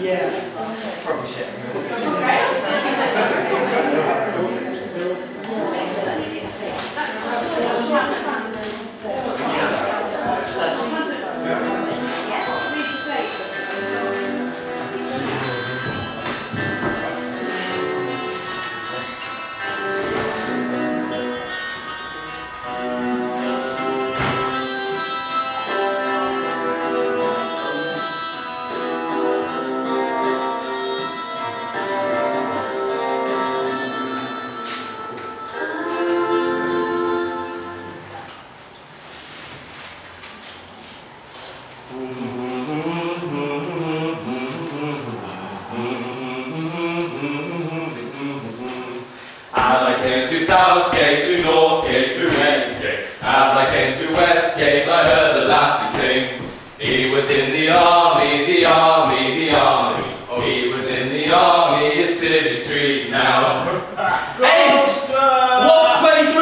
Yeah. Probably shit. As I came through Southgate, through Northgate, through Mainsgate, as I came through Westgate, I heard the lassie sing. He was in the army, the army, the army. Oh, he was in the army at City Street now. Hey! What's 23?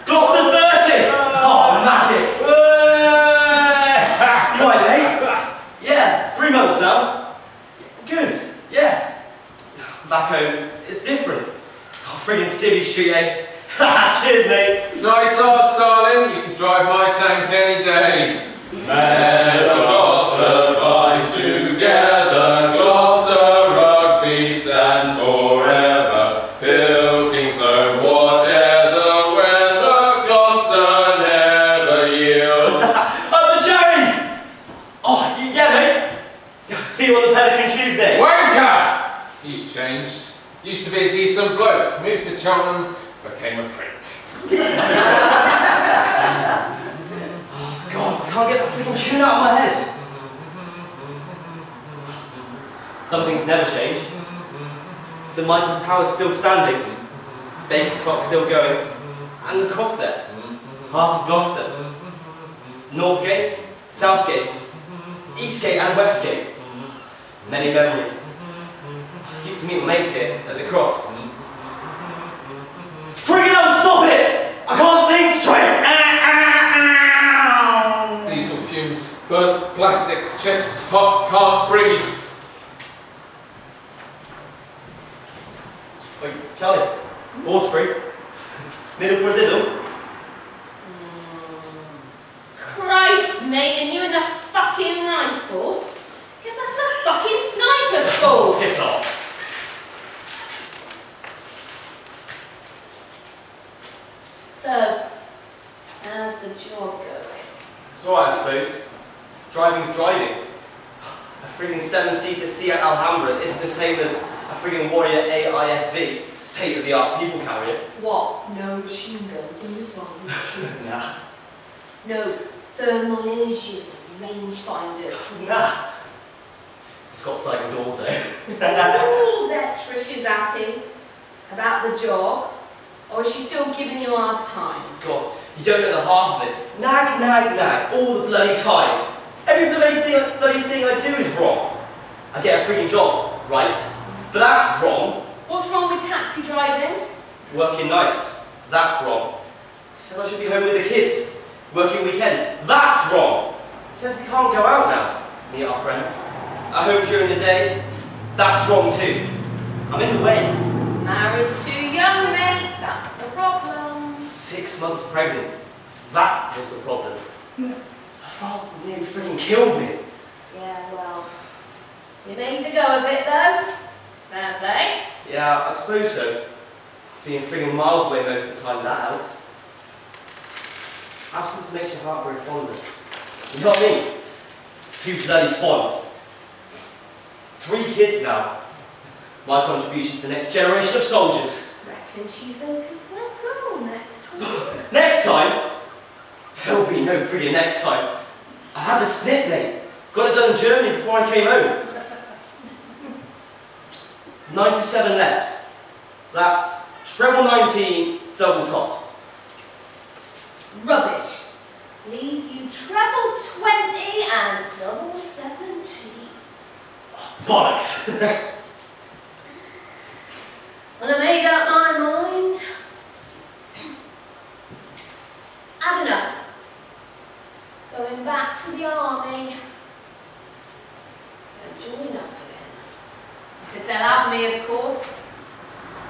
Gloucester 30! Oh, magic! You alright, mate? Yeah, 3 months now. Good, yeah. Back home, it's different. Oh, friggin' City Street, eh? Cheers, mate. Nice arse, darling. You can drive my tank any day. Men of Gloucester bind together. Gloucester rugby stands forever. Pilkington, whatever the weather, Gloucester never yield. Up the cherries! Oh, yeah, mate. See you on the Pelican Tuesday. Wanker! He's changed. Used to be a decent bloke. Moved to Cheltenham, became a prick. Oh, God, I can't get that freaking tune out of my head. Some things never change. St Michael's Tower's still standing. Baker's clock's still going. And the cross there. Heart of Gloucester. Northgate, Southgate, Eastgate and Westgate. Many memories. I used to meet my mates here at the cross. Friggin' hell, stop it! I can't think straight! Diesel fumes, burnt plastic, chests hot, can't breathe. Wait, Charlie, water free. Middle for a diddle. Christ, mate, and you and the fucking rifles? Get back to the fucking sniper school! Piss off. So, how's the job going? It's alright, I suppose. Driving's driving. A friggin' 7-seater Seat Alhambra isn't the same as a friggin' Warrior AIFV, state-of-the-art people carrier. What? No machine guns and missiles? Nah. No thermal energy rangefinders? Nah. It's got sliding doors though. Oh, that Trish is happy. About the job? Or is she still giving you a hard time? God, you don't know the half of it. Nag, nag, nag, all the bloody time. Every bloody thing I do is wrong. I get a freaking job, right? But that's wrong. What's wrong with taxi driving? Working nights, that's wrong. Said I should be home with the kids. Working weekends, that's wrong. Says we can't go out now, meet our friends. At home during the day, that's wrong too. I'm in the way. Married too young, mate. That's the problem. 6 months pregnant. That was the problem. I thought it nearly freaking killed me. Yeah, well, you made a go of it though. Fair play. Yeah, I suppose so. Being friggin' miles away most of the time, that helps. Absence makes your heart grow fonder. You got me. Too bloody fond. 3 kids now. My contribution to the next generation of soldiers. Reckon she's open for a girl next time. Next time? There'll be no friggin' next time. I had the snip, mate. Got it done in Germany before I came home. 97 left. That's treble 19, double tops. Rubbish. Leave you treble 20 and double 17. Bollocks. When I made up my mind, had enough. Going back to the army and join up again. If they'll have me, of course.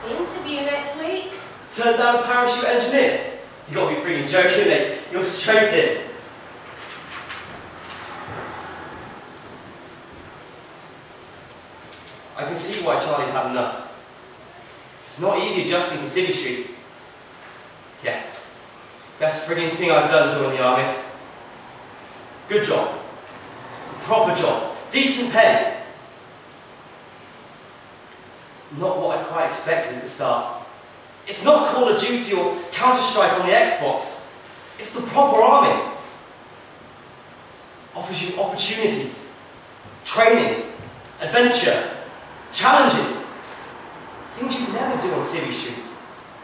Interview next week. Turn down a parachute engineer? You gotta be freaking joking, mate. You're straight in. I can see why Charlie's had enough. It's not easy adjusting to City Street. Yeah. Best frigging thing I've done joining the army. Good job. Proper job. Decent pay. It's not what I quite expected at the start. It's not Call of Duty or Counter-Strike on the Xbox. It's the proper army. Offers you opportunities, training, adventure, challenges. Things you never do on City Street.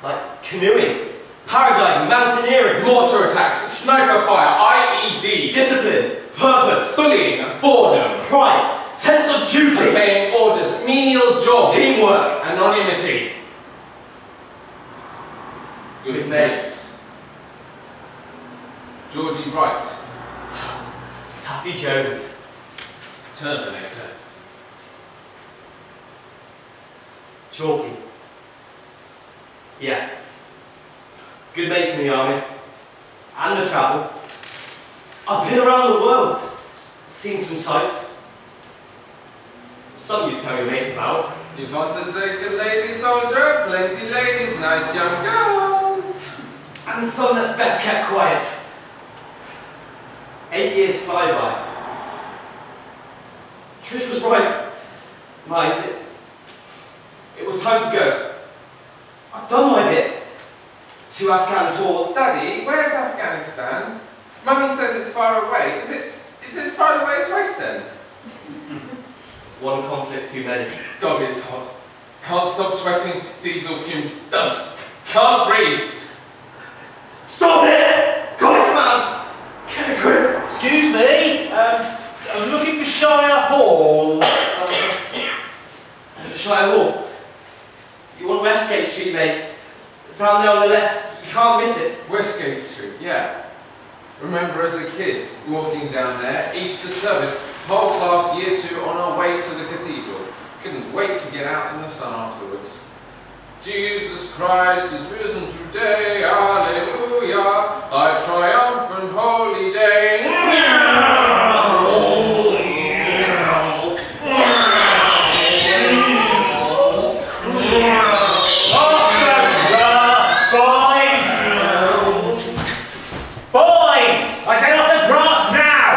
Like canoeing, paragliding, mountaineering. Mortar attacks, sniper fire, IED. Discipline, purpose, Bullying, boredom. pride, sense of duty. Obeying orders, menial jobs. Teamwork. Anonymity. Good mates. Georgie Wright. Taffy Jones. Terminator. Chalky. Yeah. Good mates in the army. And the travel. I've been around the world. Seen some sights. Some you tell your mates about. You want to take a lady soldier? Plenty ladies, nice young girls. And some that's best kept quiet. 8 years fly by. Trish was right. Mind, it was time to go. I've done my bit. 2 Afghan tours. Daddy, where's Afghanistan? Mummy says it's far away. Is it as far away as Western? One conflict too many. God, it's hot. Can't stop sweating. Diesel fumes. Dust. Can't breathe. Stop it! Guys, man! Get a grip! Excuse me, I'm looking for Shire Hall. Shire Hall. You want Westgate Street, mate? Down there on the left. You can't miss it. Westgate Street, yeah. Remember as a kid, walking down there, Easter service, whole class year 2 on our way to the cathedral. Couldn't wait to get out in the sun afterwards. Jesus Christ is risen today, Alleluia, thy triumphant holy day. Boys! I said off the grass now!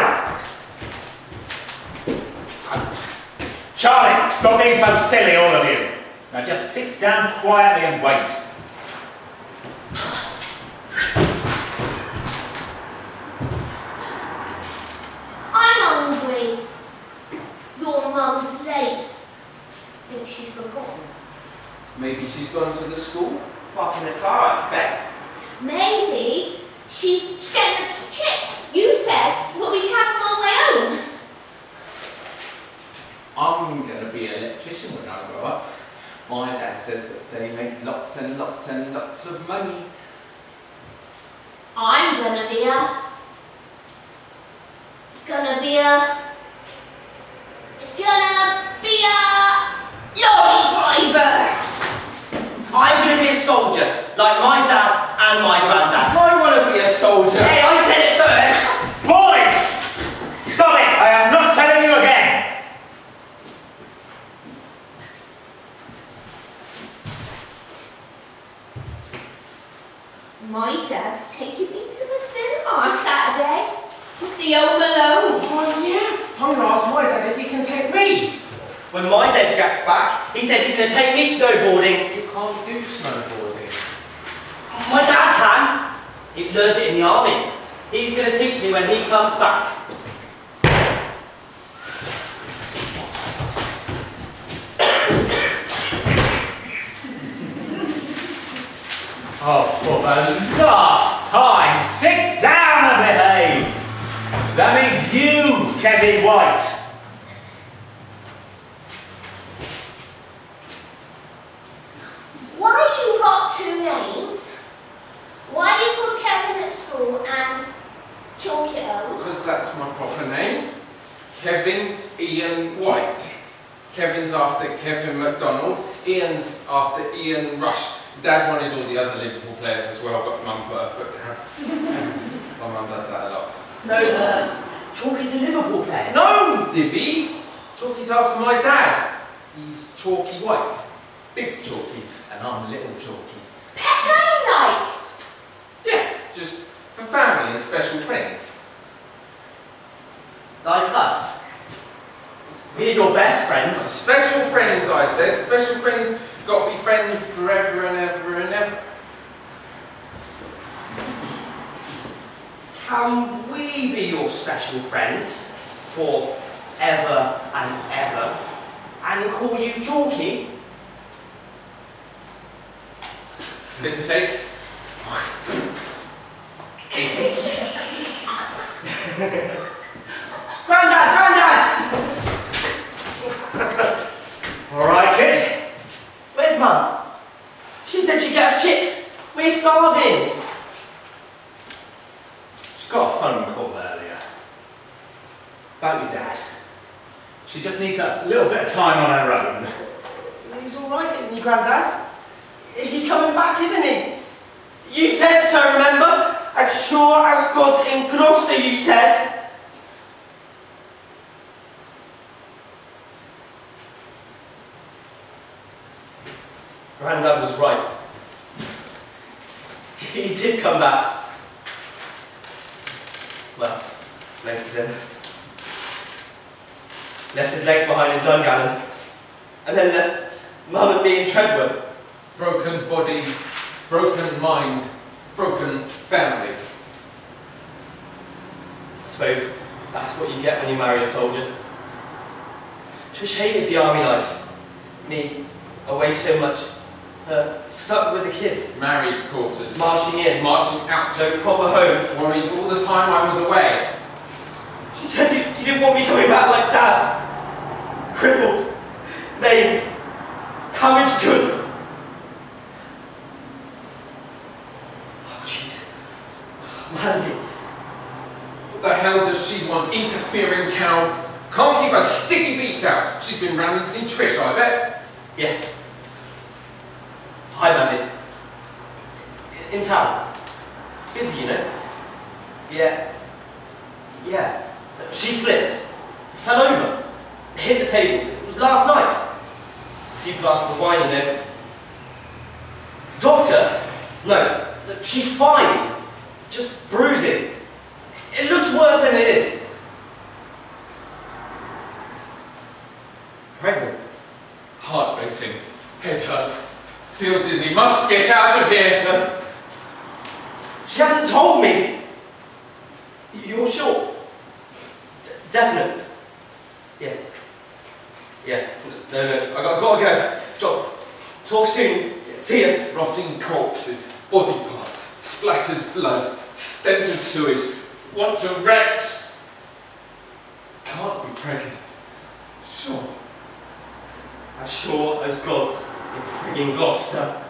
Charlie, stop being so silly, all of you. Now just sit down quietly and wait. I'm hungry. Your mum's late. Think she's forgotten. Maybe she's gone to the school? Park in the car, I expect. Maybe she's getting the chips. You said we'll be having on my own. I'm going to be an electrician when I grow up. My dad says that they make lots and lots and lots of money. I'm gonna be a lorry driver. I'm going to be a soldier, like my dad and my granddad. I want to be a soldier. Hey, I said it first! Boys! Stop it! I am not telling you again! My dad's taking me to the cinema Saturday to see Home Alone. Oh yeah, I'm going to ask my dad if he can take me. When my dad gets back, he said he's going to take me snowboarding. You can't do snowboarding. My dad can. He learned it in the army. He's going to teach me when he comes back. Oh, for the last time, sit down and behave. That means you, Kevin White. Why you got 2 names? Why you called Kevin at school and Chalky O? Because that's my proper name. Kevin Ian White. Kevin's after Kevin McDonald. Ian's after Ian Rush. Dad wanted all the other Liverpool players as well, but Mum put her foot down. My mum does that a lot. So, Chalky's a Liverpool player? No, Dibby! Chalky's after my dad. He's Chalky White. Big Chalky, and I'm little Chalky. Pet name, like? Yeah, just for family and special friends. Like us? We're your best friends. Special friends, I said. Special friends got to be friends forever and ever and ever. Can we be your special friends forever and ever and call you Chalky? Slim shake. Grandad! All right, kid. Where's Mum? She said she'd get us chips. We're starving. She got a phone call earlier. About your dad. She just needs a little bit of time on her own. He's alright, isn't he, Grandad? He's coming back, isn't he? You said so, remember? As sure as God's in Gloucester, you said. Grandad was right. He did come back. Well, most of him. Left his legs behind in Dungannon, and then left Mum and me in Treadwell. Broken body, broken mind, broken family. I suppose that's what you get when you marry a soldier. Trish hated the army life. Me, away so much. Stuck with the kids. Married quarters. Marching in. Marching out. No proper home. Worried all the time I was away. She said she didn't want me coming back like Dad. Crippled. Maimed. Damaged goods. Oh, jeez. Mandy. What the hell does she want? Interfering cow. Can't keep a sticky beak out. She's been round and seen Trish, I bet. Yeah. Hi, Mandy. In town. Busy, you know? Yeah. Yeah. She slipped. Fell over. Hit the table. It was last night. A few glasses of wine, you know. Doctor? No. She's fine. Just bruising. It looks worse than it is. Pregnant. Heart racing. Head hurts. Feel dizzy. Must get out of here. No. She hasn't told me. You're sure? Definite. Yeah. Yeah. No. I gotta go. John, talk soon. See ya. Rotting corpses. Body parts. Splattered blood. Stench of sewage. Want to retch. Can't be pregnant. Sure. As sure as God's in frigging Gloucester.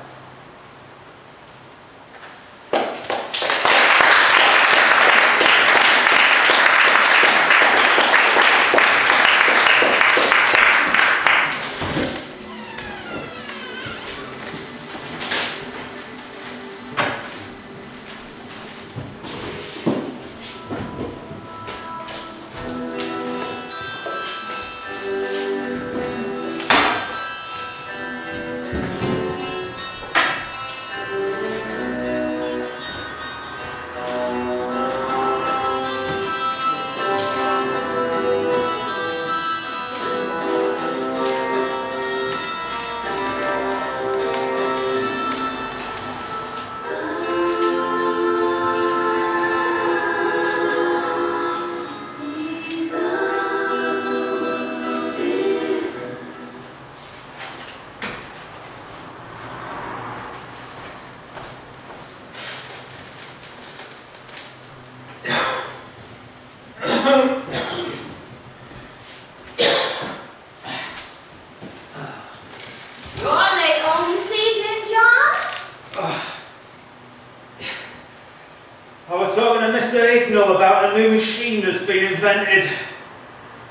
About a new machine that's been invented.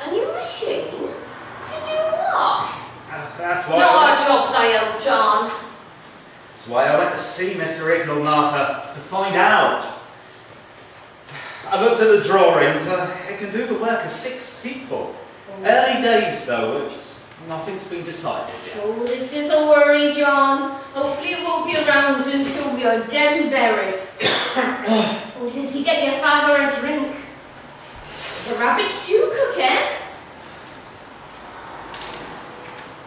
A new machine? To do what? What? That's why. Not our jobs, I hope, John. That's why I went to see Mr. Ignall, Martha, to find out. I looked at the drawings. It can do the work of 6 people. Early days, though. Nothing's been decided yet. Oh, this is a worry, John. Hopefully it won't be around until we are dead and buried. Oh, Lizzie, get your father a drink. There's a rabbit stew cooking.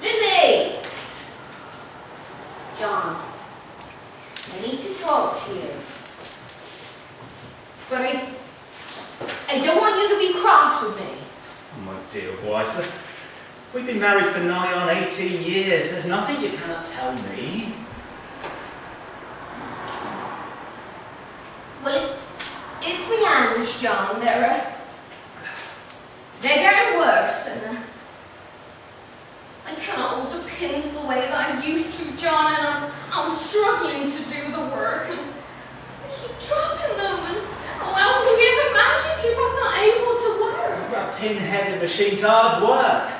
Lizzie! John, I need to talk to you. But I don't want you to be cross with me. Oh, my dear wife. We've been married for nigh on 18 years. There's nothing you cannot tell me. Well, it's me hands, John. They're getting worse, and I cannot hold the pins the way that I used to, John, and I'm struggling to do the work, and I keep dropping them, and how can we ever manage if I'm not able to work? That pin-headed machine's hard work.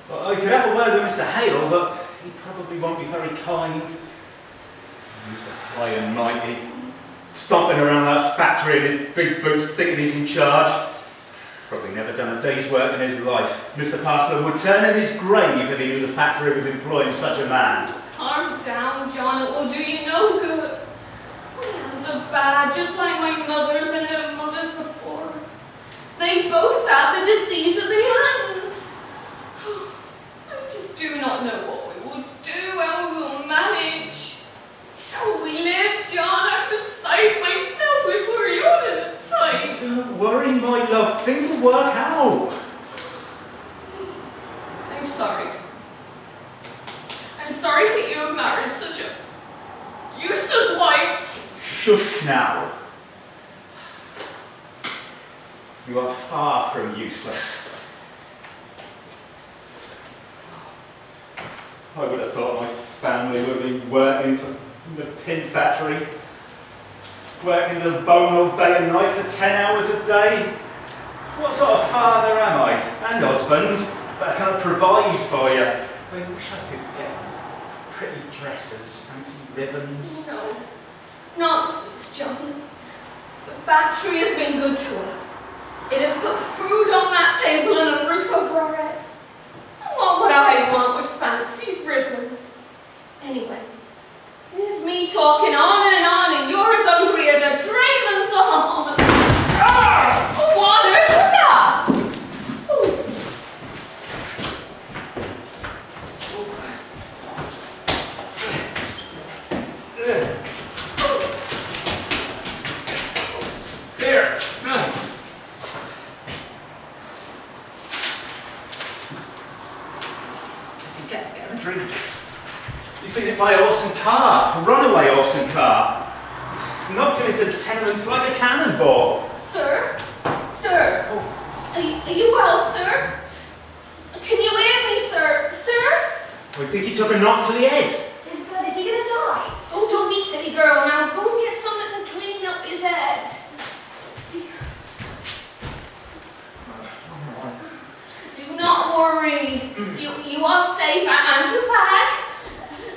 Well, I could have a word with Mr. Hale, but he probably won't be very kind. Mr. High and Mighty, stomping around that factory in his big boots thinking he's in charge. Probably never done a day's work in his life. Mr. Parslow would turn in his grave if he knew the factory was employing such a man. Calm down, John. It will do you no good. My hands are bad, just like my mother's and her mother's before. They both had the disease of the hands. I just do not know what we will do, how we will manage. How will we live, John? I'm beside myself with worry all the time. Don't worry, my love. Things will work out. I'm sorry. I'm sorry that you have married such a useless wife. Shush now. You are far from useless. I would have thought my family would be working for the pin factory, working the bone all day and night for 10 hours a day. What sort of father am I? And husband, but I can't provide for you. I wish I could get pretty dresses, fancy ribbons. No. Nonsense, John. The factory has been good to us. It has put food on that table and a roof over our heads. What would I want with fancy ribbons? Anyway, it is me talking on, and you're as hungry as a dragon's horn. What on earth was that? Here. Listen, get a drink. He's been hit by a horse and car, a runaway horse and car. Knocked him into the tenements like a cannonball. Sir? Sir? Oh. Are you well, sir? Can you hear me, sir? Sir? I think he took a knock to the head. Is he gonna die? Oh, don't be silly, girl. Now go and get something to clean up his head. Do not worry. You are safe and your bag.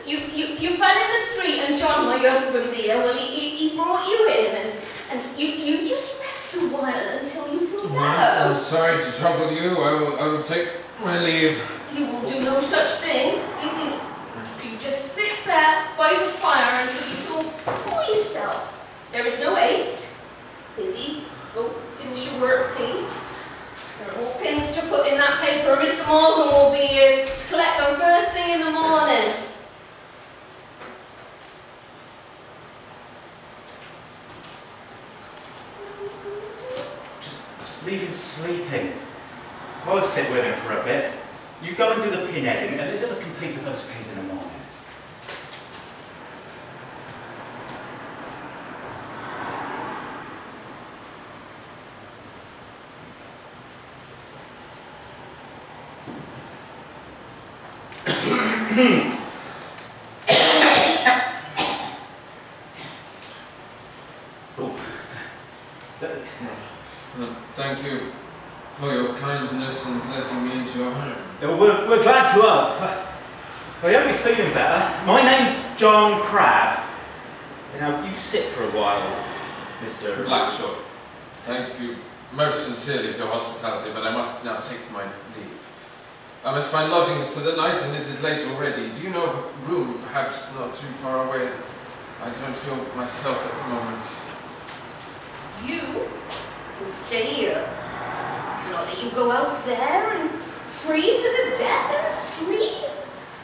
You fell in the street and John, my husband, dear, well, he brought you in and you just rest a while until you feel better. I'm sorry to trouble you. I will take my leave. You will do no such thing. You just sit there by the fire until you feel for yourself. There is no haste. Lizzie, go finish your work, please. There are more pins to put in that paper. Mr. Morgan will be here to collect them first thing in the morning. Just leave him sleeping. I'll sit with him for a bit. You go and do the pin heading, and Elizabeth can pick with those pins in the morning. Thank you for your kind kindness and letting me into your home. Yeah, well, we're glad to help. I hope you're feeling better. My name's John Crabbe. Now, you sit for a while, Mr. Blackshaw. Thank you most sincerely for your hospitality, but I must now take my leave. I must find lodgings for the night, and it is late already. Do you know of a room, perhaps not too far away? I don't feel myself at the moment. You will stay here. I cannot let you go out there and freeze to death in the street.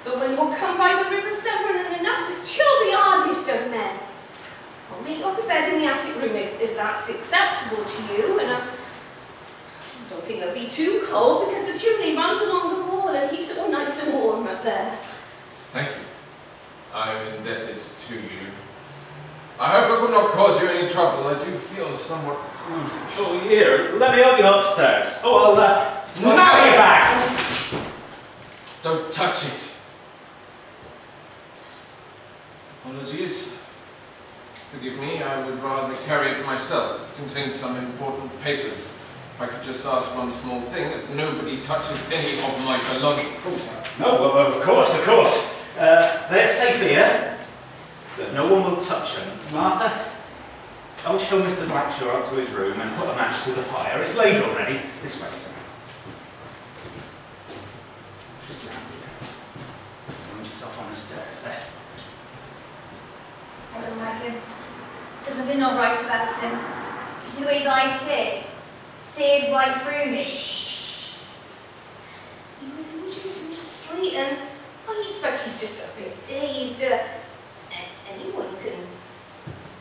The wind will come by the river Severn and enough to chill the hardest of men. I'll make up a bed in the attic room if that's acceptable to you, and I don't think it'll be too cold because the chimney runs along the wall and keeps it all nice and warm up there. Thank you. I'm indebted to you. I hope I will not cause you any trouble. I do feel somewhat woozy. Oh, here, let me help you upstairs. Oh, I'll, now you're back! Don't touch it. Apologies. Forgive me, I would rather carry it myself. It contains some important papers. If I could just ask one small thing, that nobody touches any of my belongings. No, well, of course. They're safe here, but no one will touch them. Martha, I'll show Mr. Blackshaw up to his room and put a match to the fire. It's late already. This way, sir. Just round here. Find yourself on the stairs there. I don't like him. There's something not right about him. Do you see the way his eyes stared? Stared right through me. Shh. He was injured in the street and I expect he's just a bit dazed. Anyone can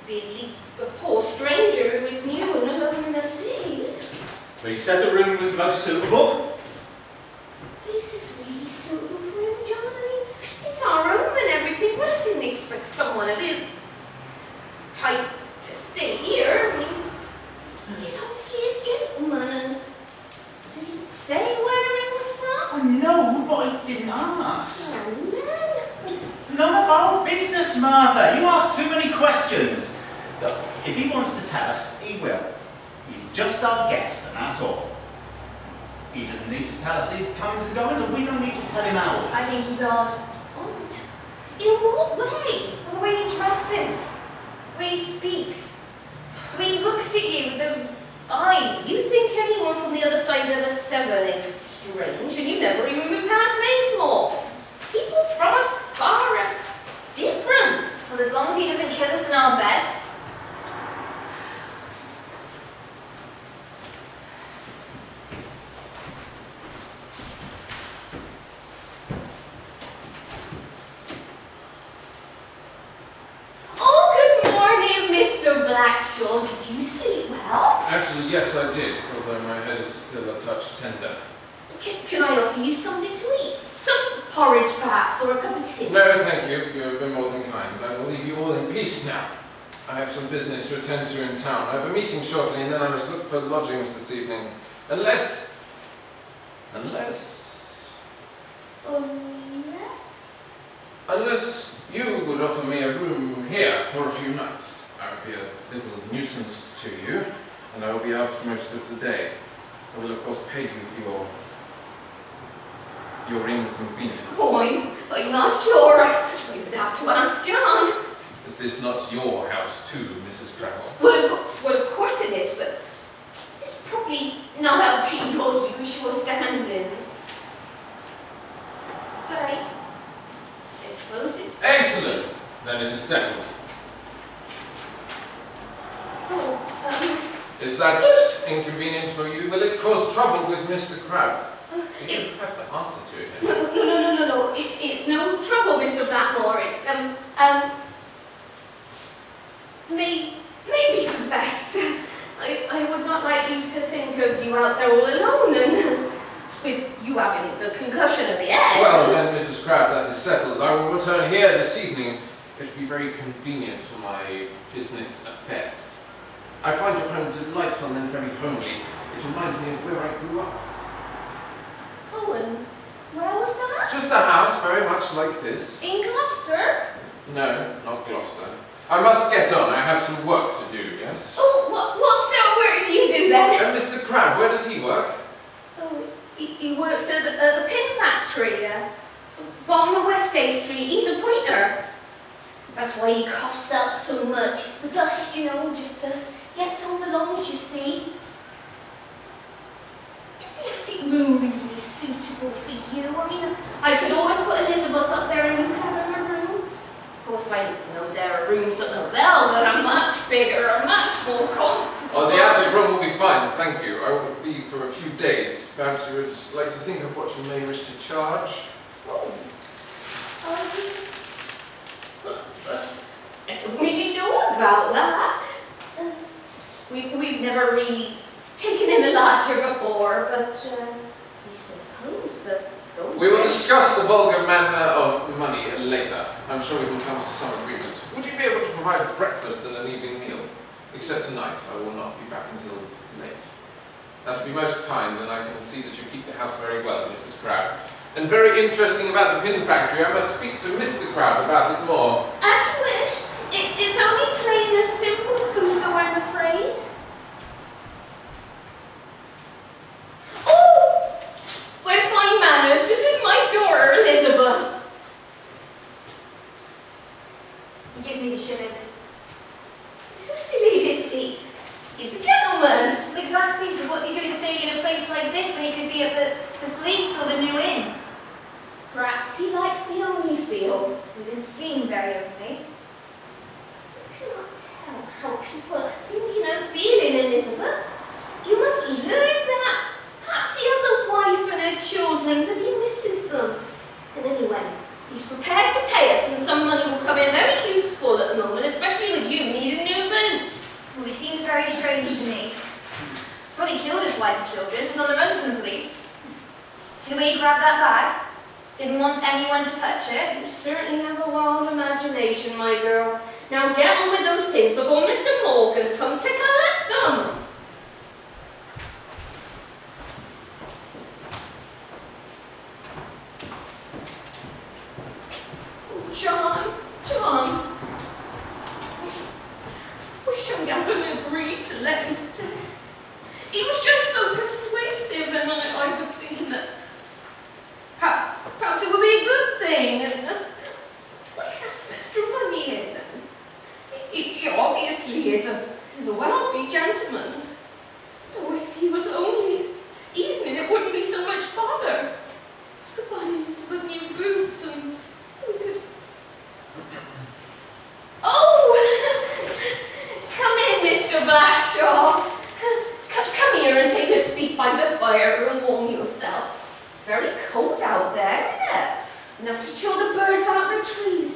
be at least a poor stranger who is new and alone in the city. But he said the room was most suitable. This is really suitable for him, John. I mean, it's our room and everything, but I didn't expect someone of his type to stay here. I mean, he's obviously a gentleman, and did he say where he was from? Oh, no, but I didn't ask. Oh, man. None of our business, Martha. You ask too many questions. Look, if he wants to tell us, he will. He's just our guest, and that's all. He doesn't need to tell us his comings and goings, and we don't need to tell him ours. I think he's odd. Odd? In what way? Well, the way he dresses, the way he speaks, the way he looks at you with those eyes. You think anyone from the other side of the Severn is strange, and you never even been past Maysmore. People from afar are different. Well, as long as he doesn't kill us in our beds. Oh, good morning, Mr. Blackshaw. Did you sleep well? Actually, yes, I did, although my head is still a touch tender. Can I offer you something to eat? Some porridge, perhaps, or a cup of tea? No, thank you. You have been more than kind. I will leave you all in peace now. I have some business to attend to in town. I have a meeting shortly, and then I must look for lodgings this evening. Unless... Unless you would offer me a room here for a few nights. I would be a little nuisance to you, and I will be out most of the day. I will, of course, pay you for your inconvenience. Oh, I'm not sure. I would have to ask John. Is this not your house too, Mrs. Crabbe? Well, of course it is, but it's probably not up to your usual standards. But I suppose it... Excellent! Then it is settled. Oh, Is that inconvenient for you? Will it cause trouble with Mr. Crabbe? You don't have to answer to him. No. It's no trouble, Mr. Blackmore. It's, maybe for the best. I would not like you to think of you out there all alone and with you having the concussion of the head. Well, then, Mrs. Crabbe, that is settled. I will return here this evening. It would be very convenient for my business affairs. I find your home delightful and very homely. It reminds me of where I grew up. Oh, and where was that? Just a house very much like this. In Gloucester? No, not Gloucester. I must get on. I have some work to do, yes? Oh, what sort of work do you do then? And Mr. Crabbe, where does he work? Oh, He works at the pin factory, bottom of Westgate Street. He's a pointer. That's why he coughs up so much. It's the dust, you know, just gets on the lungs, you see. Is the attic room really suitable for you? I mean, I could always put Elizabeth up there and have her room. Of course, I know there are rooms at the Bell that are much bigger and much more comfortable. Oh, the attic room will be fine, thank you. I will be for a few days. Perhaps you would like to think of what you may wish to charge. Oh. I don't really know about that. We've never really taken in the lodger before, but we suppose that... We will discuss the vulgar manner of money later. I'm sure we can come to some agreement. Would you be able to provide breakfast and an evening meal? Except tonight, I will not be back until late. That would be most kind, and I can see that you keep the house very well, Mrs. Crabbe. And very interesting about the pin factory. I must speak to Mr. Crabbe about it more. As you wish. It's only plain and simple food, though, I'm afraid. Oh! Where's my manners? This is my daughter, Elizabeth. He gives me the shivers. So silly, is he? He's a gentleman. Exactly, so what's he doing staying in a place like this when he could be at the Fleece or the New Inn? Perhaps he likes the only feel. He didn't seem very openly. You cannot tell how people are thinking and feeling, Elizabeth. You must learn that. Perhaps he has a wife and children, that he misses them. And anyway, he's prepared to pay us, and some money will come in very useful at the moment, especially with you needing new boots. Well, he seems very strange to me. Probably killed his wife and children. He was on the run from the police. See the way he grabbed that bag? Didn't want anyone to touch it. You certainly have a wild imagination, my girl. Now get on with those pins before Mr. Morgan comes to collect them. Oh, John. Wish I hadn't agreed to let him stay. He was just so persuasive, and I was thinking that perhaps it would be a good thing, and we have some extra money in. He obviously is a wealthy gentleman. Oh, if he was only this evening, it wouldn't be so much bother. You could buy Elizabeth new boots, and we could... Oh! Come in, Mr. Blackshaw. Come here and take a seat by the fire and warm yourself. It's very cold out there, isn't it? Enough to chill the birds out of the trees.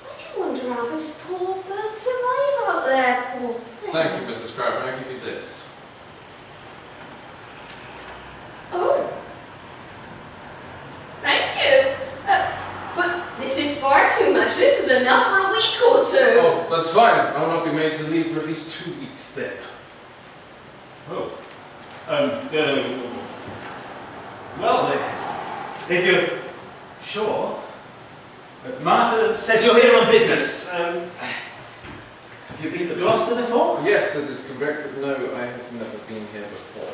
I do wonder how those poor birds survive out there, poor things. Thank you, Mrs. Crabbe. May I give you this? Oh. Thank you. But this is far too much. This is enough for a week or two. Oh, that's fine. I will not be made to leave for at least 2 weeks then. Oh. Well, if you're sure. Martha says you're here on business. Have you been to Gloucester before? Yes, that is correct, but no, I have never been here before.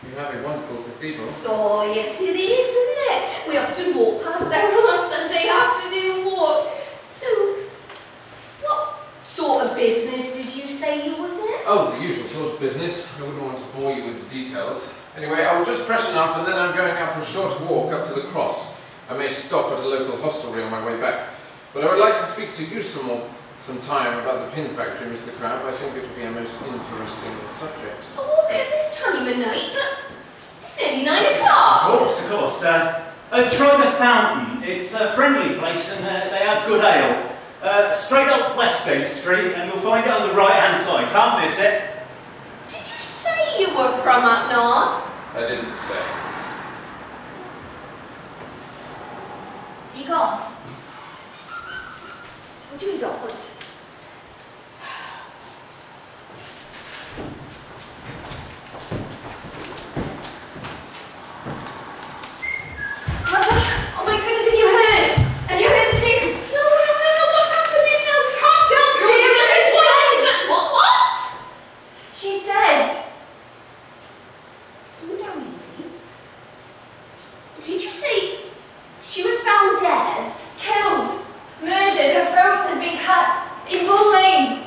You have a wonderful cathedral. Oh, yes it is, isn't it? We often walk past there on a Sunday afternoon walk. So, what sort of business did you say you was in? Oh, the usual sort of business. I wouldn't want to bore you with the details. Anyway, I will just freshen up, and then I'm going out for a short walk up to the cross. I may stop at a local hostelry on my way back. But I would like to speak to you some time about the pin factory, Mr. Crabbe. I think it would be a most interesting subject. Oh, at this time of night, but it's nearly 9 o'clock. Of course. Try the Fountain. It's a friendly place, and they have good ale. Straight up Westgate Street, and you'll find it on the right-hand side. Can't miss it. Did you say you were from up north? I didn't say. Is he gone? Told you he's odd. Oh my goodness, have you heard? Have you heard the news? No, what's happening now? Calm down, She's dead. What? She's dead. Slow down easy. Did you say she was found dead? Killed. Murdered. Her throat has been cut. In Bull Lane.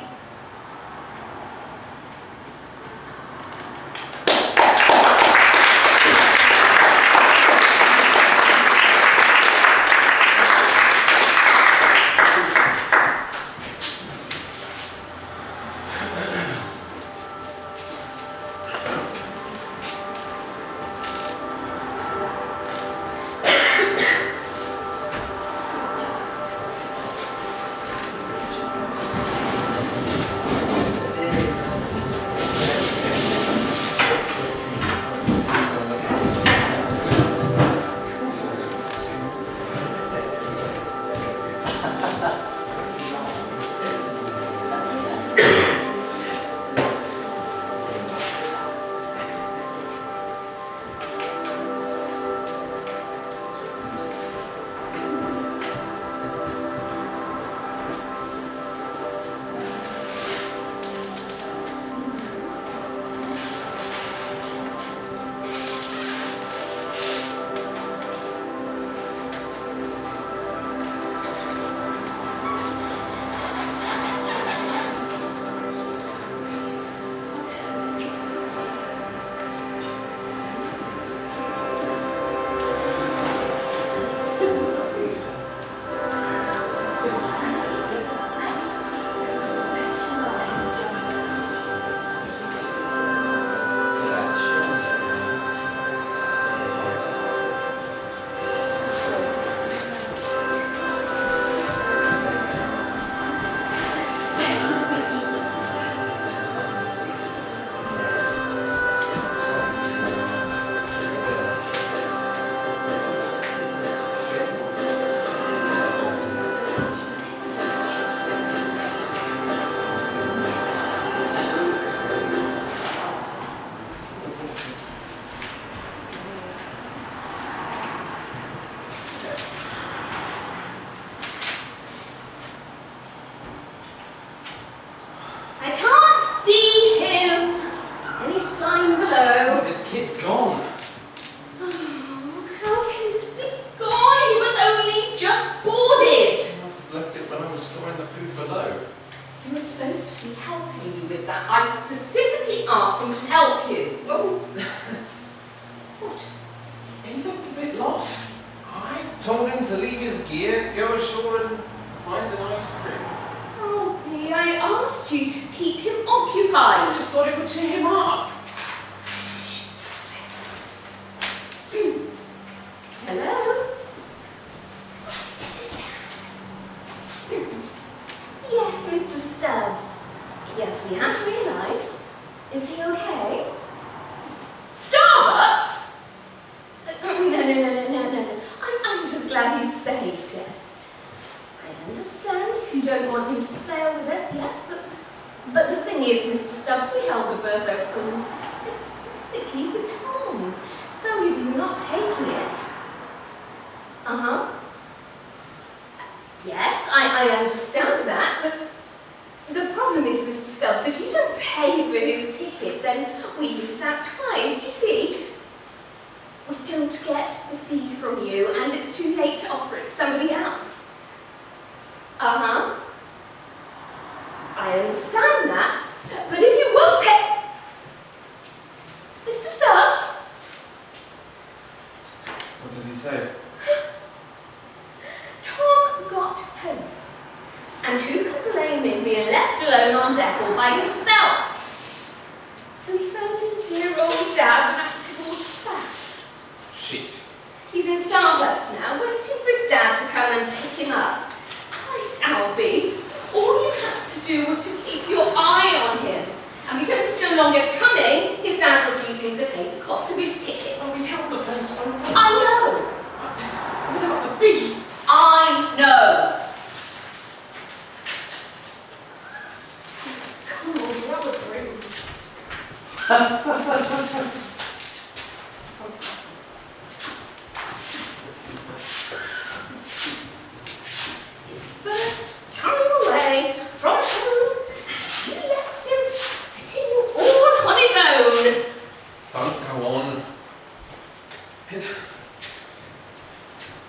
It's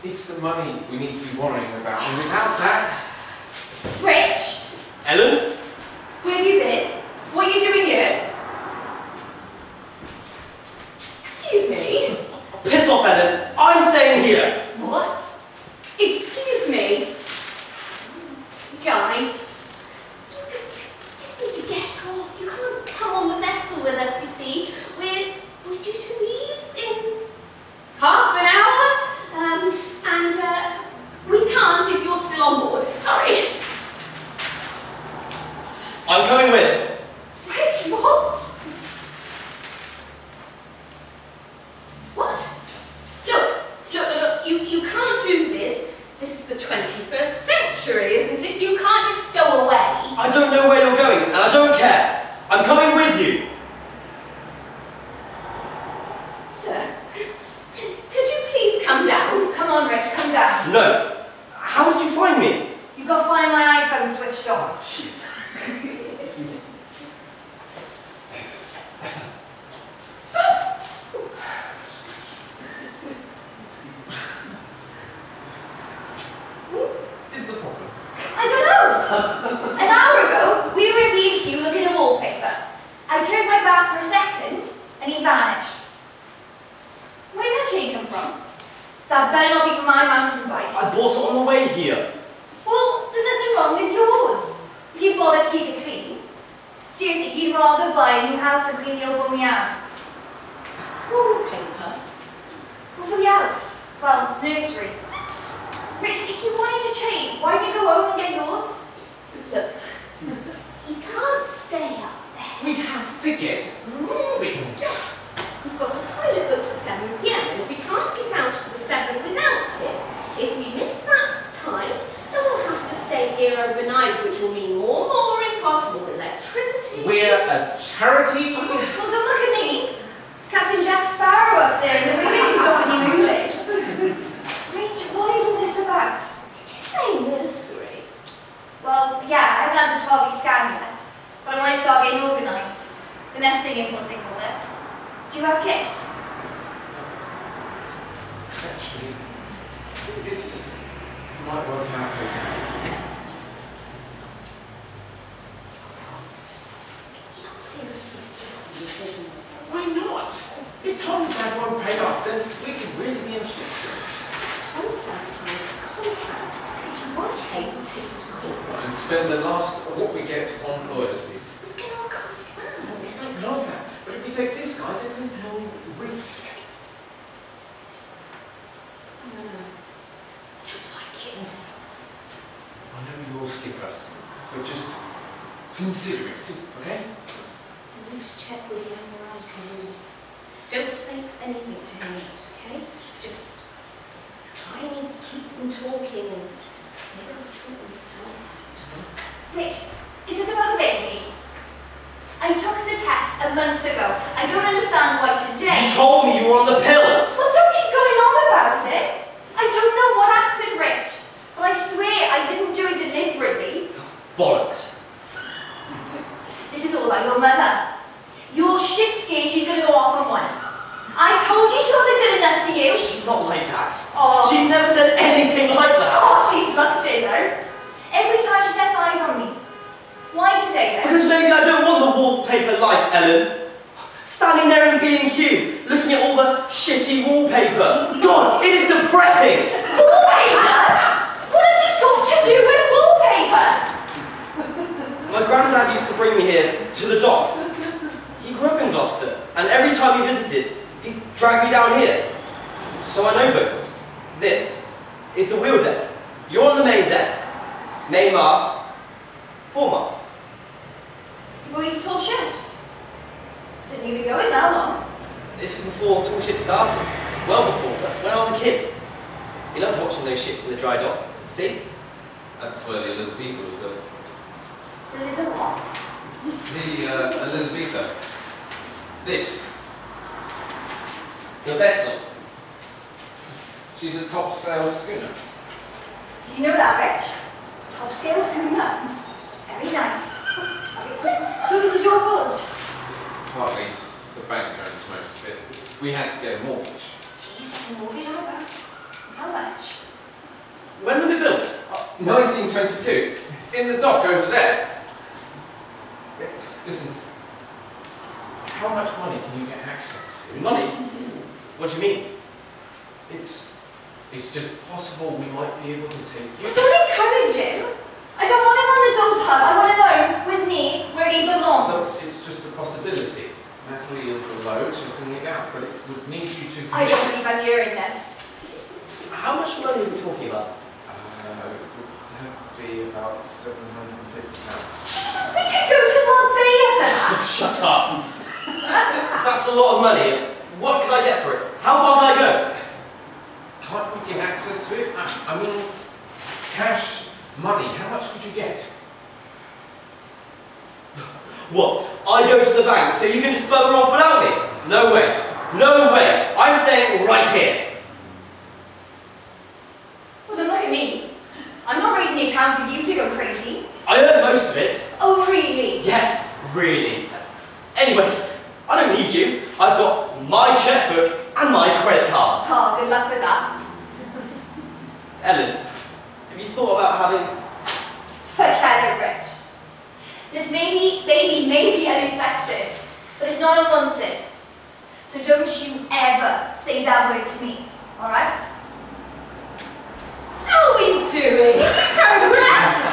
It's the money we need to be worrying about, and without that... Rich! Ellen? Where have you been? What are you doing here? Excuse me? Piss off, Ellen. I'm staying here. What? Excuse me? Guys, you just need to get off. You can't come on the vessel with us, you see. We're due to leave in half an hour, and we can't if you're still on board. Sorry. I'm coming with. Rich, what? What? Look, you can't do this. This is the 21st century, isn't it? You can't just go away. I don't know where you're going, and I don't care. I'm coming with you. Sir, could you please come down? Come on, Rich, come down. No. How did you find me? You got to find my iPhone switched on. Shit. Is the problem? I don't know. An hour ago, we were at B&Q looking at wallpaper. I turned my back for a second, and he vanished. Where did that chain come from? That better not be from my mountain bike. I bought it on the way here. Well, there's nothing wrong with yours. If you bother to keep it clean. Seriously, you'd rather buy a new house and clean the old one we have. Wallpaper. Well, for the house. Well, nursery. Rich, if you wanted to change, why don't you go home and get yours? Look, you can't stay up there. We have to get moving. Yes, we've got a pilot booked at 7 p.m. and we can't get out for the 7 without it. If we miss that time, then we'll have to stay here overnight, which will mean more mooring costs, more electricity. We're a charity. Well, don't look at me. It's Captain Jack Sparrow up there in the window. You stop any moving. Rich, what is all this about? Did you say nursery? Well, yeah, I haven't had the 12-week scan yet, but I want to start getting organised. The nesting impulse, they call it. Do you have kids? Actually, this might work out okay. You're not seriously suggesting you Why not? If Tom's dad won't pay off, then we can really be in shit. Tom's dad signed a contract. If you want paid, we'll take you to court. And spend the last of what we get on lawyers' fees. We'll get our costs back. I don't know that. But if we take this guy, then there's no risk. I don't know. I don't like it. I know you'll skip us, so just consider it, okay? I need to check with the underwriting rules. Don't say anything to him, okay? Just try and keep them talking and maybe they'll sort themselves out. Rich, is this about the baby? I took the test a month ago. I don't understand why today... You told me you were on the pill. Well, don't keep going on about it. I don't know what happened, Rich. But I swear I didn't do it deliberately. Bollocks. This is all about your mother. You're shit scared she's going to go off on one. I told you she wasn't good enough for you. She's not like that. Oh. She's never said anything like that. Oh, she's loved it, though. Every time she sets eyes on me. Why today, then? Because maybe I don't want the wallpaper life, Ellen. Standing there in B&Q, looking at all the shitty wallpaper. God, it is depressing. Wallpaper? What has this got to do with wallpaper? My granddad used to bring me here to the docks. He grew up in Gloucester, and every time he visited, he'd drag me down here. So I know books. This is the wheel deck. You're on the main deck, main mast, foremast. Well, you tall ships. Didn't even go in that long. This was before tall ships started. Well before, when I was a kid. He loved watching those ships in the dry dock. See? That's where the Elizabetha was built. There is a what? The Elizabetha. This. The vessel. She's a top sail schooner. Did you know that, Rich? Top scale schooner. Very nice. So this is your boat? Partly. The bank owns most of it. We had to get a mortgage. Jesus, a mortgage, how about? How much? When was it built? 1922. In the dock over there. Listen, how much money can you get access to? Money? What do you mean? It's just possible we might be able to take you. Don't encourage him. I don't want him on his own tub. I want him home with me where he belongs. No, it's just a possibility. Natalie is below, checking it out, but it would need you to... I don't believe I'm hearing this. How much money are we talking about? It would have to be about £750. Jesus, we could go to Marbella for that. Shut up! That's a lot of money. What can I get for it? How far can I go? Can't we get access to it? I mean, cash, money, how much could you get? What? I go to the bank so you can just bugger off without me? No way. No way. I'm staying right here. Well, don't look at me. I'm not reading the account for you to go crazy. I earned most of it. Oh, really? Yes, really. Anyway, I don't need you. I've got my checkbook and my credit card. Oh, good luck with that. Ellen, have you thought about having... Forget it, Rich. This baby may be unexpected, but it's not unwanted. So don't you ever say that word to me, alright? How are we doing? Progress!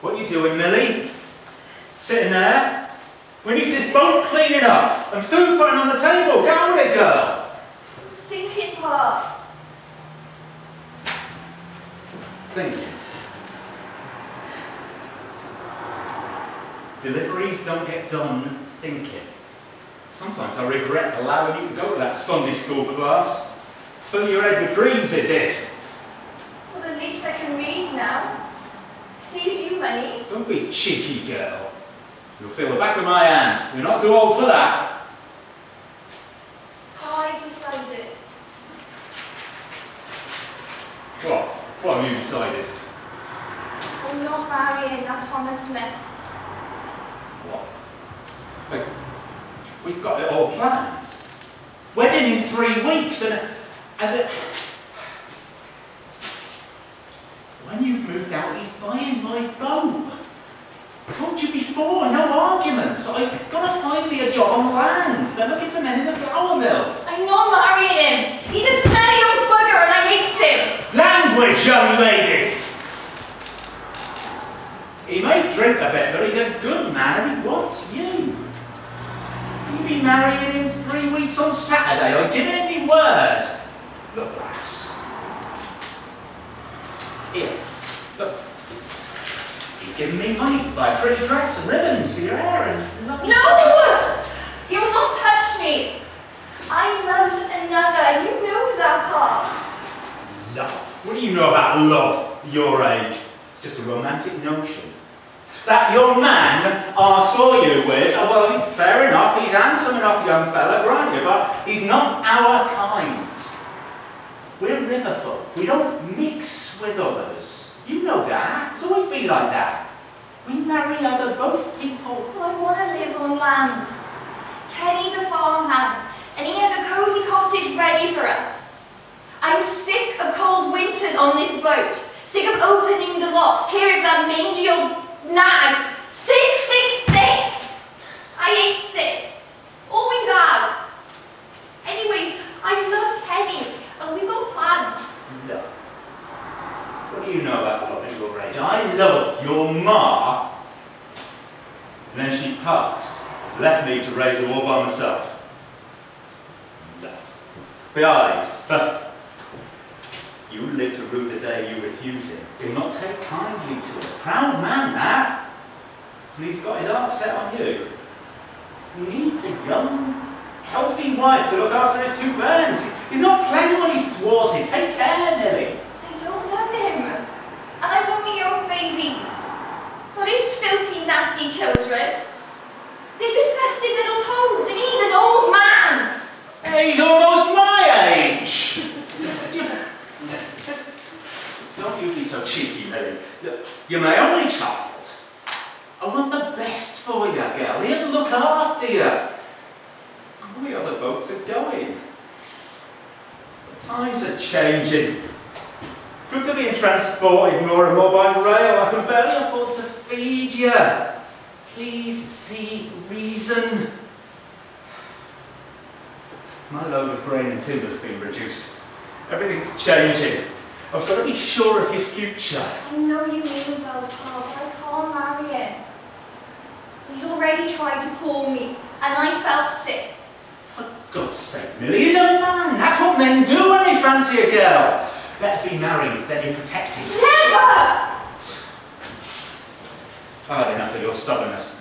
What are you doing, Millie? Sitting there? We need this boat cleaning up and food putting on the table. Get on with it, girl. Thinking what? Thinking. Deliveries don't get done thinking. Sometimes I regret allowing you to go to that Sunday school class. Fill your head with dreams, it did. Well, at least I can read now. Saves you money. Don't be cheeky, girl. You'll feel the back of my hand. You're not too old for that. I decided. What? What have you decided? I'm not marrying that Thomas Smith. What? Look, we've got it all planned. Wedding in 3 weeks and when you've moved out, he's buying my boat. I told you before, no arguments. I've got to find me a job on land. They're looking for men in the flour mill. I'm not marrying him. He's a smelly old bugger and I hate him. Language, young lady! He may drink a bit, but he's a good man and he wants you. You'll be marrying him 3 weeks on Saturday. I'm giving him my word. Look, lass. Here, look. He's giving me money to buy a pretty dress and ribbons for your hair and lovely No! You'll not touch me. I loves another and you knows that part. love. What do you know about love, your age? It's just a romantic notion. That young man I saw you with, well, I mean, fair enough, he's handsome. something off, young fella, grant you, but he's not our kind. We're riverfolk. We don't mix with others. You know that. It's always been like that. We marry other boat people. Well, I want to live on land. Kenny's a farmhand, and he has a cosy cottage ready for us. I'm sick of cold winters on this boat. Sick of opening the locks, care of that mangy old nag. Sick, sick, sick! I ain't sick. Always have. Anyways, I love Kenny, and we've got plans. Love. What do you know about love at your age? I loved your ma, and then she passed, left me to raise them all by myself. Love. Besides, you lived to rue the day you refused him. He'll not take kindly to it. Proud man, that. And he's got his heart set on you. He needs a young, healthy wife to look after his two bairns. He's not pleasant when he's thwarted. Take care, Nelly. I don't love him. And I want my own babies. Not his filthy, nasty children. They're disgusting little toads, and he's an old man. Hey, he's almost my age. Don't you be so cheeky, Nelly. Look, you're my only child. I want the best for you, girl. He'll look after you. All the other boats are going. The times are changing. Goods are being transported more and more by rail. I can barely afford to feed you. Please see reason. My load of grain and timber's been reduced. Everything's changing. I've got to be sure of your future. I know you mean well, Pa, but I can't marry him. He's already tried to call me, and I felt sick. For God's sake, Millie, he's a man. That's what men do when they fancy a girl. Better be married than be protected. Never! I've had enough of your stubbornness.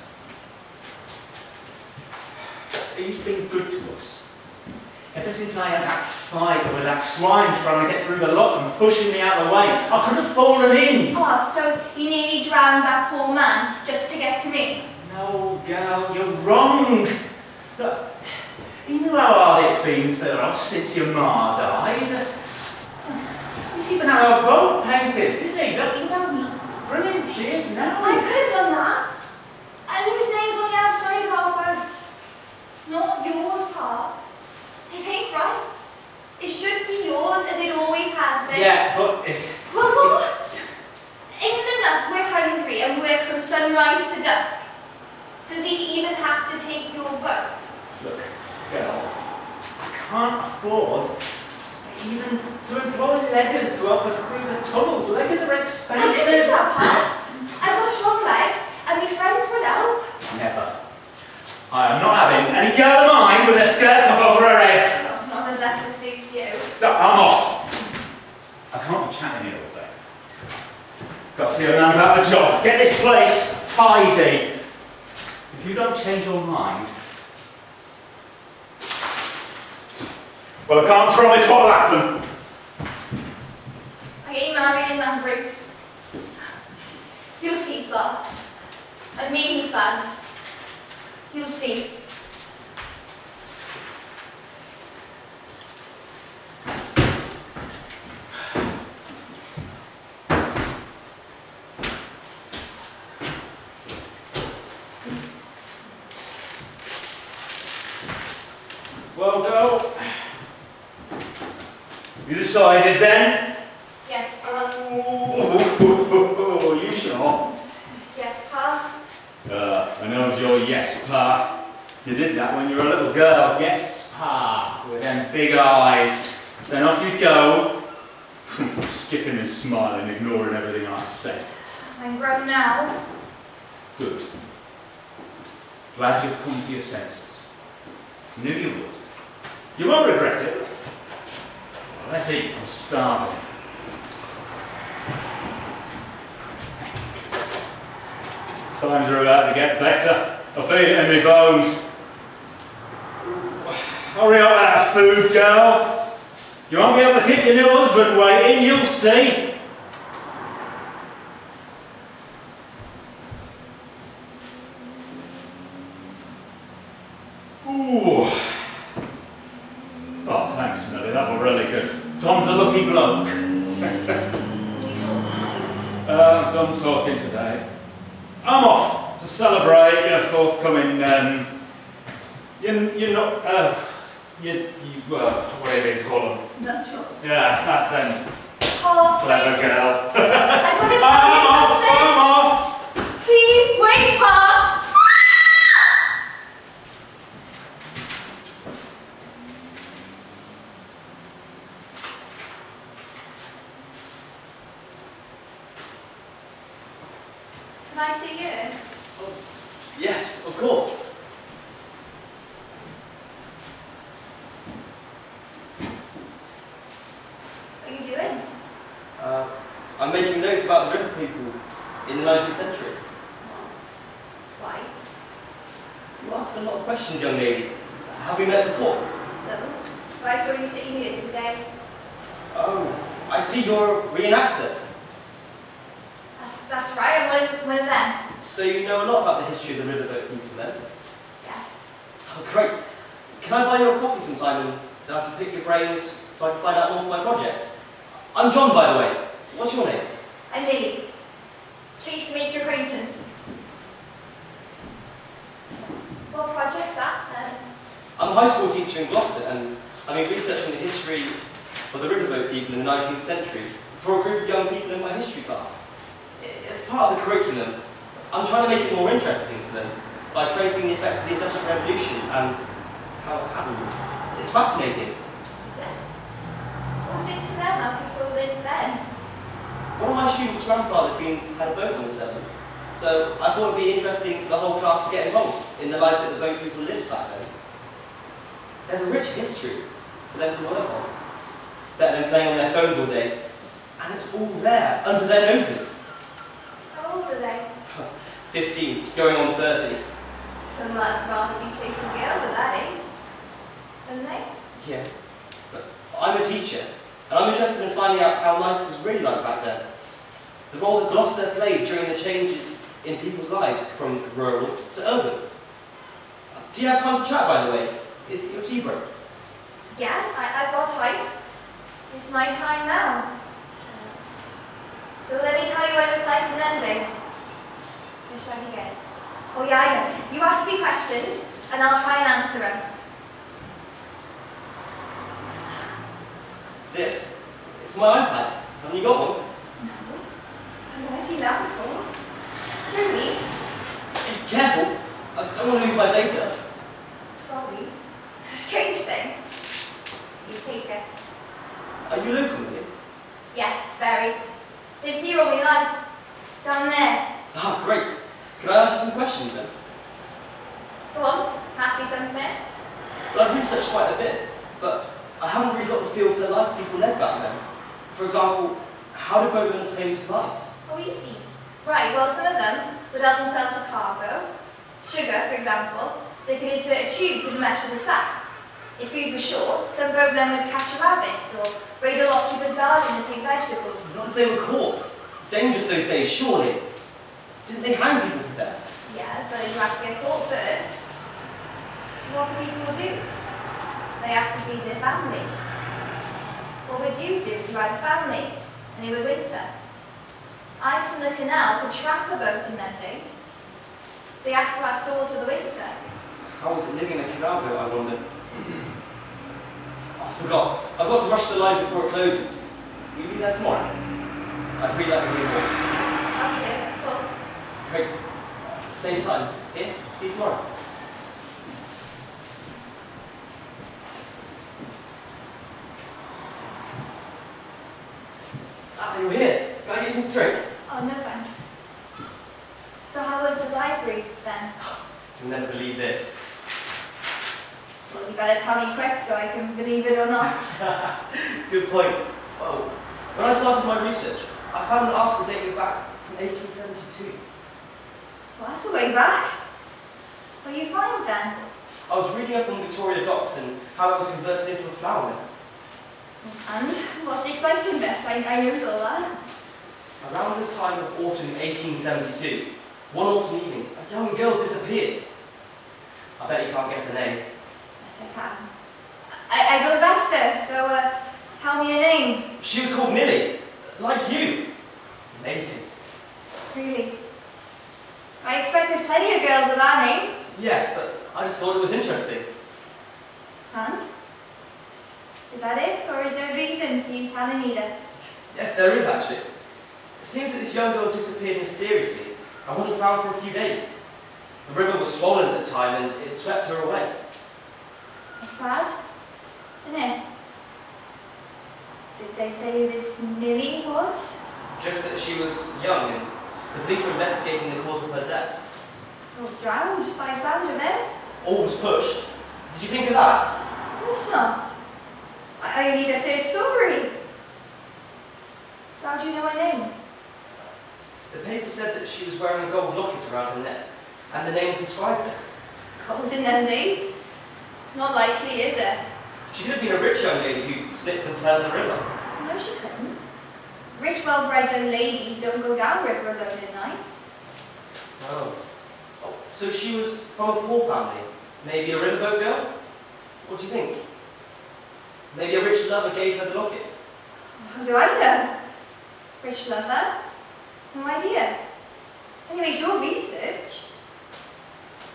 He's been good to us. Ever since I had that fight with that swine trying to get through the lock and pushing me out of the way, I could have fallen in. Oh, so he nearly drowned that poor man just to get to me? No, girl, you're wrong. Look, you knew how hard it's been for us since your ma died. He's even had our boat painted, didn't he? Look how brilliant she is now. I could have done that. And whose name's on the outside of our boat? Not yours, Pa. It ain't right. It should be yours as it always has been. Yeah, but it's... Well, what? Ain't it enough we're hungry and work from sunrise to dusk? Does he even have to take your boat? Look, girl, I can't afford even to employ leggers to help us through the tunnels. Leggers are I expensive. could do that, Pa. I've got strong legs and my friends would help. Never. I am not having any girl of mine with their skirts up over her head. Oh, not unless it suits you. No, I'm off. I can't be chatting here all day. Got to see a man about the job. Get this place tidy. If you don't change your mind, well, I can't promise what'll happen. I ain't marrying that brute. You'll see, Clark. I've made me plans. You'll see. Well, girl, you decided then? Yes, Oh, you sure? Yes, Pa. I know your yes, Pa. You did that when you were a little girl. Yes, Pa, with them big eyes. Then off you go, skipping and smiling, ignoring everything I said. I'm grown now. Good. Glad you've come to your senses. Knew you would. You won't regret it. Well, let's eat. I'm starving. Times are about to get better. I feel it in my bones. Hurry up with that food, girl. You won't be able to keep your new husband waiting, you'll see. Ooh. Oh, thanks, Millie. That was really good. Tom's a lucky bloke. I'm done talking today. I'm off to celebrate your forthcoming, you're not, what do you call them? Nuptials. Yeah, that's them. Oh, Clever wait. girl. I'm going to tell you something. I'm off. Please, wait, Pa. Can I see you? Oh, yes, of course. What are you doing? I'm making notes about the river people in the 19th century. Why? You ask a lot of questions, young lady. Have we met before? No. But I saw you sitting here the other day. Oh, I see you're a reenactor. That's right, I'm one of them. So you know a lot about the history of the riverboat people then? Yes. Oh, great. Can I buy you a coffee sometime and then I can pick your brains so I can find out more for my project? I'm John, by the way. What's your name? I'm Lily. Pleased to make your acquaintance. What project's that? I'm a high school teacher in Gloucester and I've been researching the history of the riverboat people in the 19th century for a group of young people in my history class. It's part of the curriculum. I'm trying to make it more interesting for them by tracing the effects of the Industrial Revolution and how it happened. It's fascinating. Is it? What's it to them how people lived then? One of my students' grandfather had a boat on the Severn, so I thought it'd be interesting for the whole class to get involved in the life that the boat people lived back then. There's a rich history for them to work on, better than playing on their phones all day, and it's all there, under their noses. How old are they? 15, going on 30. The lads rather be chasing girls at that age. Don't they? Yeah, but I'm a teacher, and I'm interested in finding out how life was really like back then. The role that Gloucester played during the changes in people's lives from rural to urban. Do you have time to chat, by the way? Is it your tea break? Yeah, I've got time. It's my time now. So let me tell you what it was like in them days. Where should I begin? Oh yeah, I know. You ask me questions, and I'll try and answer them. What's that? This? It's my iPad. Haven't you got one? No. I've never seen that before. Really? Careful! I don't want to lose my data. Sorry. Strange thing. You take it. Are you local with it? Yes, very. Lived here all my life. Down there. Ah, great. Can I ask you some questions then? Go on, ask me something. Well, I've researched quite a bit, but I haven't really got the feel for the life people led back then. For example, how did boatmen obtain supplies? Oh, easy. Right, well, some of them would help themselves to cargo. Sugar, for example, they could insert a tube through the mesh of the sack. If food was short, some boatmen would catch a rabbit or raid a lockkeeper's garden and take vegetables. Not if they were caught. Dangerous those days, surely. Didn't they hang people for theft? Yeah, but you have to get caught first. So what do people do? They have to feed their families. What would you do if you had a family and it was winter? Ice from the canal could trap a boat in them days. They had to have stores for the winter. How was it living in a canal boat, I wonder? I forgot. I've got to rush to the line before it closes. Will you be there tomorrow? I'd really like to hear more. Okay, of course. Great. Same time. Here. See you tomorrow. Ah, you're here. Can I get you something to drink? Oh, no thanks. So how was the library then? You'll never believe this. Well, you better tell me quick so I can believe it or not. Good point. Well, when I started my research, I found an article dating back from 1872. Well, that's a way back. What do you find then? I was reading up on Victoria Docks and how it was converted into a flour mill. And what's the exciting bit? I knows all that. Around the time of autumn 1872, one autumn evening, a young girl disappeared. I bet you can't guess her name. Yes, I can. I do best, so tell me her name. She was called Millie, like you. Amazing. Really? I expect there's plenty of girls with that name. Yes, but I just thought it was interesting. And? Is that it, or is there a reason for you telling me this? Yes, there is actually. It seems that this young girl disappeared mysteriously and wasn't found for a few days. The river was swollen at the time and it swept her away. It's sad, isn't it? Did they say who this Millie was? Just that she was young and the police were investigating the cause of her death. Or drowned by sound of it? All was pushed. Did you think of that? Of course not. I only just heard story. So how do you know her name? The paper said that she was wearing a gold locket around her neck and the name was inscribed in it. Gold in them days? Not likely, is it? She could have been a rich young lady who slipped and fell in the river. No, she couldn't. Rich, well-bred young ladies don't go down river alone at night. Oh. So she was from a poor family? Maybe a riverboat girl? What do you think? Maybe a rich lover gave her the locket? How do I know? Rich lover? No idea. Anyway, it's your research.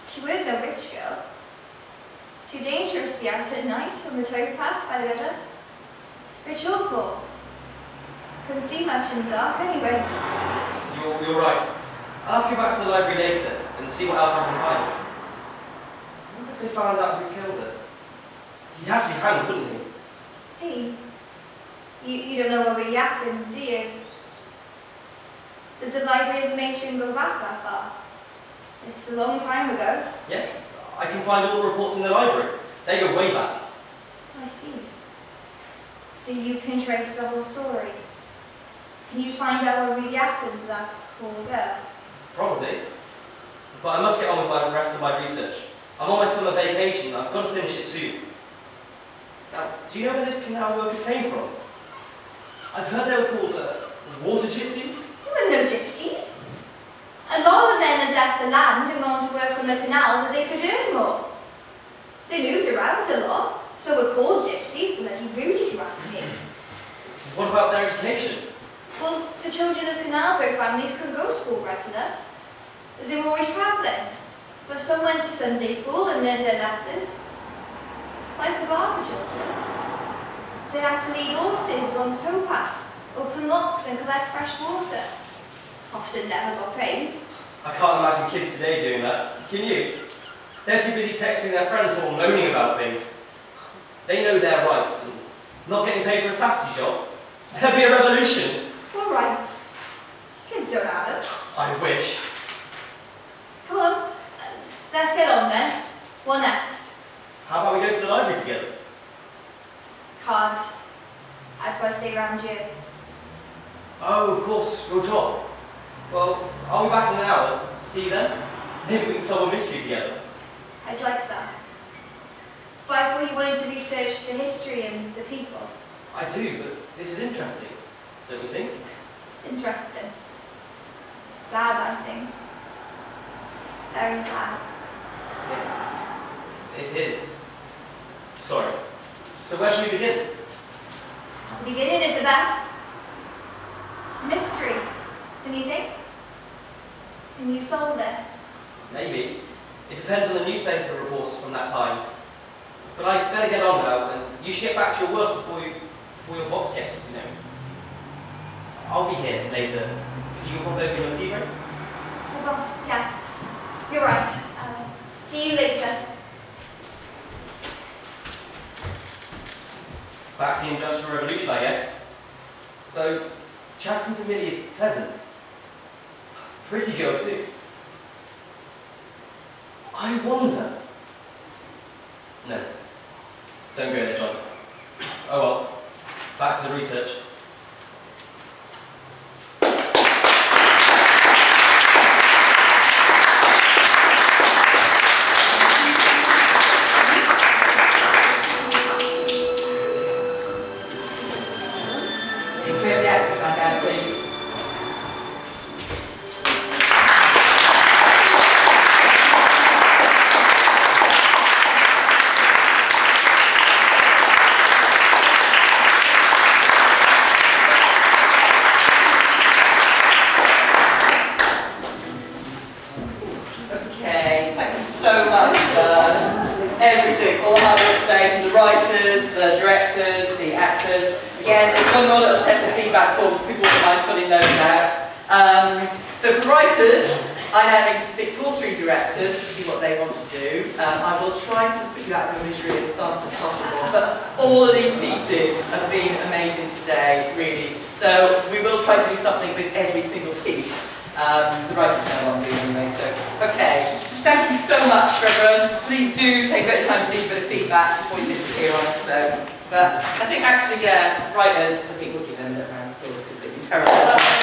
She weren't no rich girl. Too dangerous to be out at night on the towpath by the river. Rich or poor? Couldn't see much in the dark anyways. You're right. I'll have to go back to the library later and see what else I can find. I wonder if they found out who killed her. He'd have to be hanged, wouldn't he? Hey, you don't know what really happened, do you? Does the library information go back that far? It's a long time ago. Yes, I can find all the reports in the library. They go way back. I see. So you can trace the whole story. Can you find out what really happened to that poor girl? Probably. But I must get on with the rest of my research. I'm on my summer vacation and I've got to finish it soon. Now, do you know where these canal workers came from? I've heard they were called water gypsies. There were no gypsies. A lot of the men had left the land and gone to work on the canals as they could earn more. They moved around a lot, so were called gypsies, bloody rude if you ask me. What about their education? Well, the children of canal boat families couldn't go to school regular, as they were always travelling. But some went to Sunday school and learned their letters. Like with our children. They had to lead horses along the towpaths, open locks and collect fresh water. Often never got paid. I can't imagine kids today doing that. Can you? They're too busy texting their friends or moaning about things. They know their rights and not getting paid for a Saturday job. There'll be a revolution. What rights? Kids don't have it. I wish. Come on, let's get on then. What next? How about we go to the library together? Can't. I've got to stay around you. Oh, of course, your job. Well, I'll be back in an hour. See you then. Maybe we can solve a mystery together. I'd like that. But I thought you wanted to research the history and the people. I do, but this is interesting, don't you think? Interesting. Sad, I think. Very sad. Yes, it is. Sorry. So where should we begin? The beginning is the best. It's a mystery, don't you think? And you solved it. Maybe. It depends on the newspaper reports from that time. But I better get on now, and you should get back to your work before your boss gets, you know. I'll be here later. If you can pop over in your tea break. The boss, yeah. You're right. See you later. Back to the Industrial Revolution, I guess. Though, chatting to Millie is pleasant. Pretty girl, too. I wonder. No. Don't go there, John. Oh well. Back to the research. writers, the directors, the actors. Again, there's one more little set of feedback forms, people wouldn't mind filling those out. So for writers, I now need to speak to all 3 directors to see what they want to do. I will try to put you out of your misery as fast as possible, but all of these pieces have been amazing today, really. So we will try to do something with every single piece. The writers know what I'm doing anyway, so okay. Thank you so much, everyone. Please do take a bit of time to leave a bit of feedback before you disappear on us, though. But I think actually, yeah, writers, I think we'll give them a round of applause because they've been terrible.